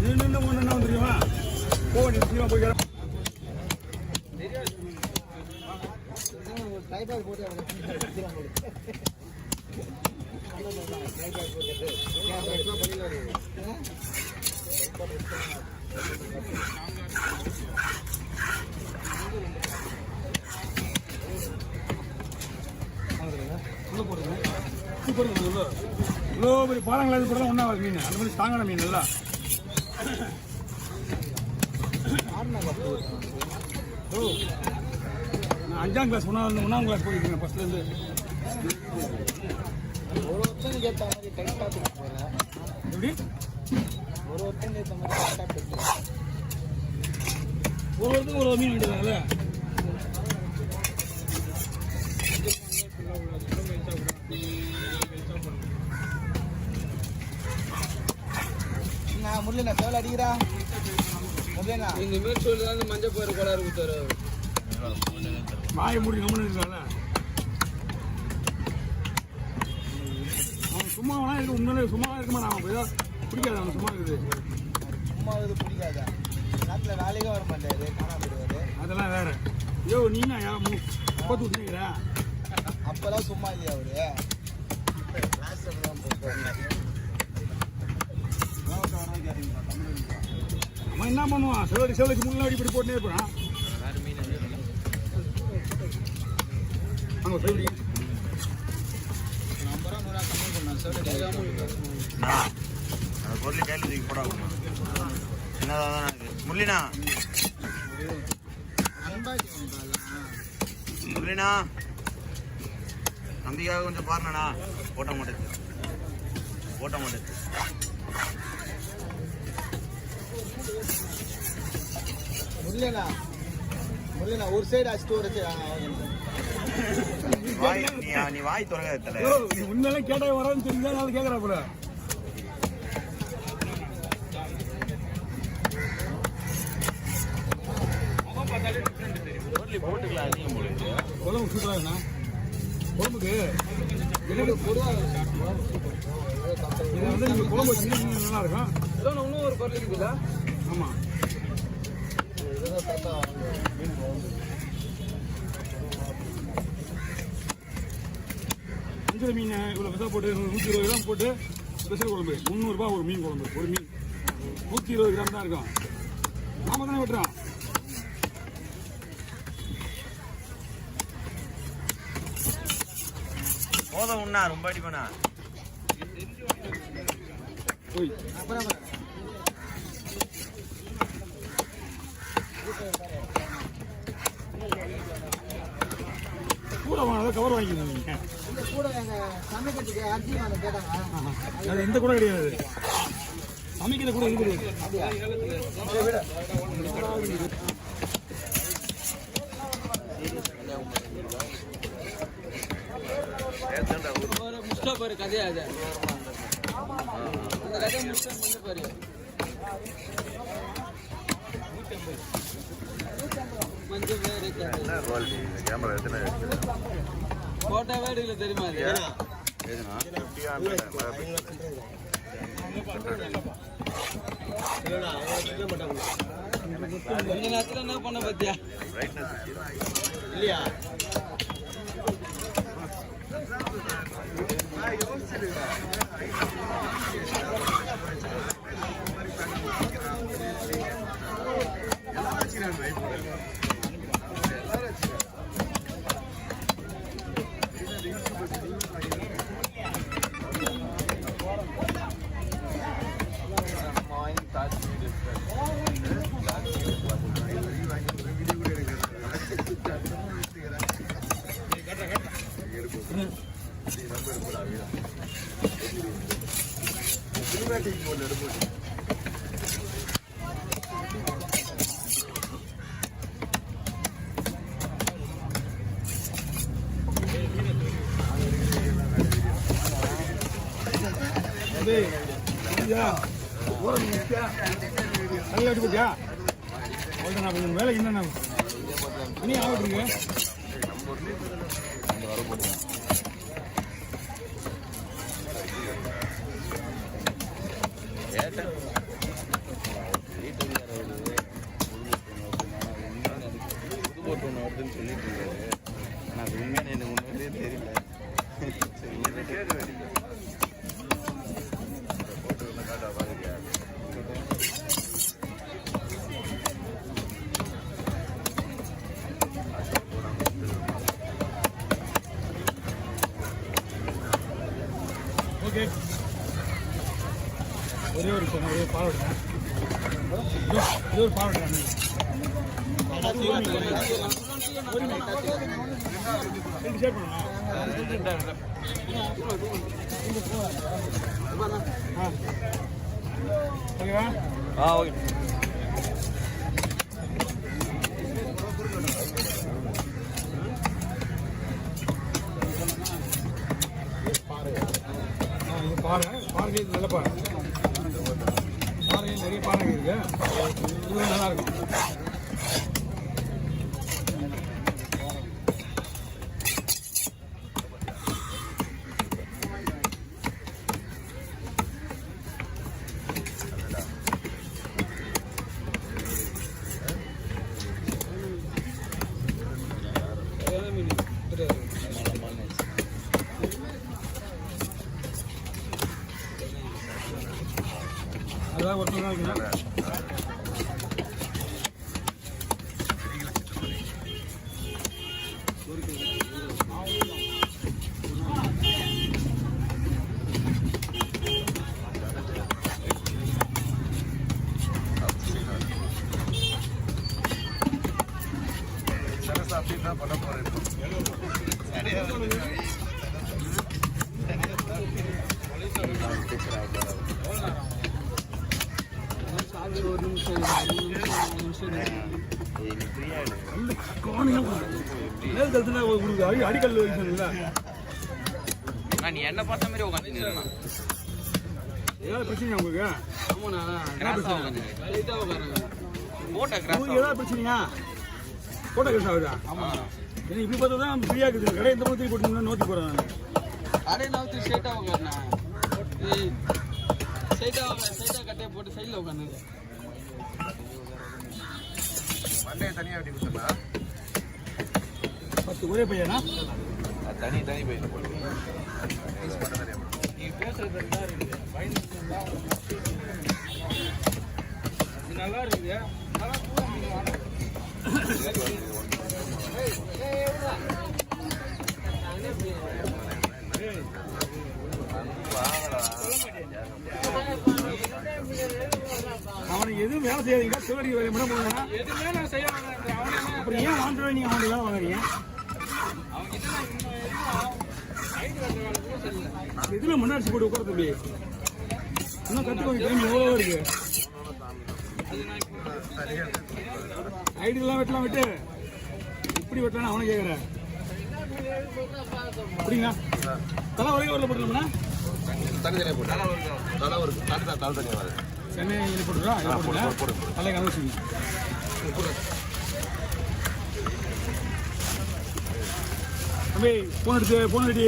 என்ன வந்துருவா போ நிச்சயமா போய்க்கிறேன். இவ்வளோ பெரிய பாலங்கள் இது போட ஒன்றாவது மீன் அந்த மாதிரி ஸ்ட்ராங்கான மீன் இல்லை. நான் 5ஆம் கிளாஸ் 1ஆம் கிளாஸ் போயிருக்கேன் ஃபர்ஸ்ட்லேருந்து. ஒருத்தனுக்கு ஏற்ற மாதிரி டைட்டாக போகிறேன். எப்படி ஒருத்தனுக்கு ஏற்ற மாதிரி டைட்டாக போகிறேன். ஒருத்தருக்கு ஒரு மீன் வேண்டியதாங்கல்ல. முருகனா சேவல் அடிக்கிறா முருகனா இந்த மாரி சொல்லி தான் மஞ்சள் பயிறு கோளாறு கொடுத்தாரு. வாயை மூடி கம்மனு இருக்காங்க. அவன் சும்மாவெல்லாம் இருக்கு. உண்மையிலே சும்மாவா இருக்குமா? நான் ஏதோ பிடிக்காது அவன் சும்மா இருக்குது. சும்மா இது பிடிக்காதா? நாட்டில் வேலைக்கே வர மாட்டாரு, காணா போயிடுவாரு. அதெல்லாம் வேற. ஐயோ நீனா முப்பத்து விட்டுக்கிற அப்பெல்லாம் சும்மா இல்லையா அவரு? அவன் என்ன பண்ணுவான்? செவலுக்கு முன்னாடி இப்படி போட்டுனே இருப்பான். அங்கே செவலி பொருள் கையில் தூக்கி போடா என்னதான் முரளினா முரளினா நம்பிக்காக கொஞ்சம் பாருண்ணா. போட்ட மாட்டேது முருகனா ஒரு சைடு அடிச்சுட்டு ஒரு நீ வாய் தொடங்க தலை. உண்மையிலே கேட்டா வரான்னு தெரிஞ்சா நாள் கேட்கறா போல. போட்டுக்கலாம் அதிகம் போட்டு குழம்பு சூப்பராகண்ணா. குழம்புக்கு இது வந்து நீங்கள் குழம்பு சின்ன சின்ன நல்லா இருக்கும். இன்னும் ஒரு பொருள் இருக்குதா? ஆமாம். அஞ்சல் மீன் இவ்வளோ பெருசாக போட்டு 120 கிராம் போட்டு ஸ்பெஷல் குழம்பு 300 ரூபா ஒரு மீன் குழம்பு. ஒரு மீன் 120 கிராம் தான் இருக்கும். நாம தானே வெட்டுறோம். போதும் உண்ணா ரொம்ப அடிப்பண்ணா. கூட வாங்க கவர் வாங்கிக்கோங்க. கூட சமைக்கிறதுக்கு அரிசி வாங்க கேட்டாங்க. அது எந்த கூட கிடையாது. சமைக்கிற கூட இது கிடையாது. முஸ்டா பாரு கதையா அது. அந்த கதை முஸ்டா வந்து பாரு. மஞ்சள் வேறு கேமரா எத்தனை போட்டோ வேடுல தெரியுமா அது? கொஞ்ச நேரத்துல என்ன பண்ண பாத்தியா இல்லையா? வேலை என்ன இனி ஆகிட்டு போடுன்னு சொல்லிட்டு இருக்காரு. ஆனா அது உண்மையான எனக்கு உண்மையிலே தெரியல. சரி இதை கேட்க வேண்டியது போட்டு காட்டா பாருங்க. ஓகே ஒரே ஒரு பால் விடுறேன். இது ஒரு பால் விடுறேன். ஷேர் பண்ணணும். ஓகேவா? ஓகே. பாறை நல்ல பாறை. பாறையில் நிறைய பாறை இருக்கு. இது நல்லா இருக்கும். அதான் ஒருத்தர் தான் இருக்குண்ணா. அப்படிதான் பண்ண போறேன். ஒரு நிமிஷம் அடிக்கல் நீ என்ன பார்த்த மாதிரி உட்காந்து ஏதாவது பிரச்சனையா உங்களுக்கு? ஏதாவது பிரச்சனையா? போட்டோ கிராஸ் ஆகுதா? இப்படி பார்த்தா தான் ஃப்ரீயா இருக்குது. கடை எந்த மாதிரி போட்டு நோட்டி போறேன். அடே நவுத்தி ஸ்ட்ரைட்டா உட்காருண்ணா. ஸ்ட்ரைட்டா கட்டையை போட்டு சைடில் உட்காந்து மண்டையை தனியாக வெட்டி கொடுத்துருந்தா 10 ஒரே பையனா? தனி பையனை போட்டு நீ பேசுறது நல்லா இருக்குது. இது நல்லா இருக்குது. அவனுக்கு எதுவும் வேலை செய்யாதீங்க. சிவடி வேலை மட்டும் போடுங்க. எதுவுமே நான் செய்ய அப்புறம் ஏன் வாங்குறோம்? நீங்க அவனுக்கு வேலை வாங்குறீங்க. இதுல முன்னாடி போட்டு உட்கார தம்பி. இன்னும் கற்றுக்கோங்க. டைம் எவ்வளோ இருக்கு? ஐடியெல்லாம் வெட்டலாம் விட்டு இப்படி வெட்டலாம். அவனை கேட்குறேன் அப்படிங்களா? தலை வரைக்கும் வரல போட்டுருந்தோம்னா தனித்தனியாக போட்டு தலை ஒரு தலை தனியாக வருது. சென்னை போட்டுருக்கோம். தலை கவனிச்சுங்க. தம்பி போன் எடுத்து போன் ரெடி.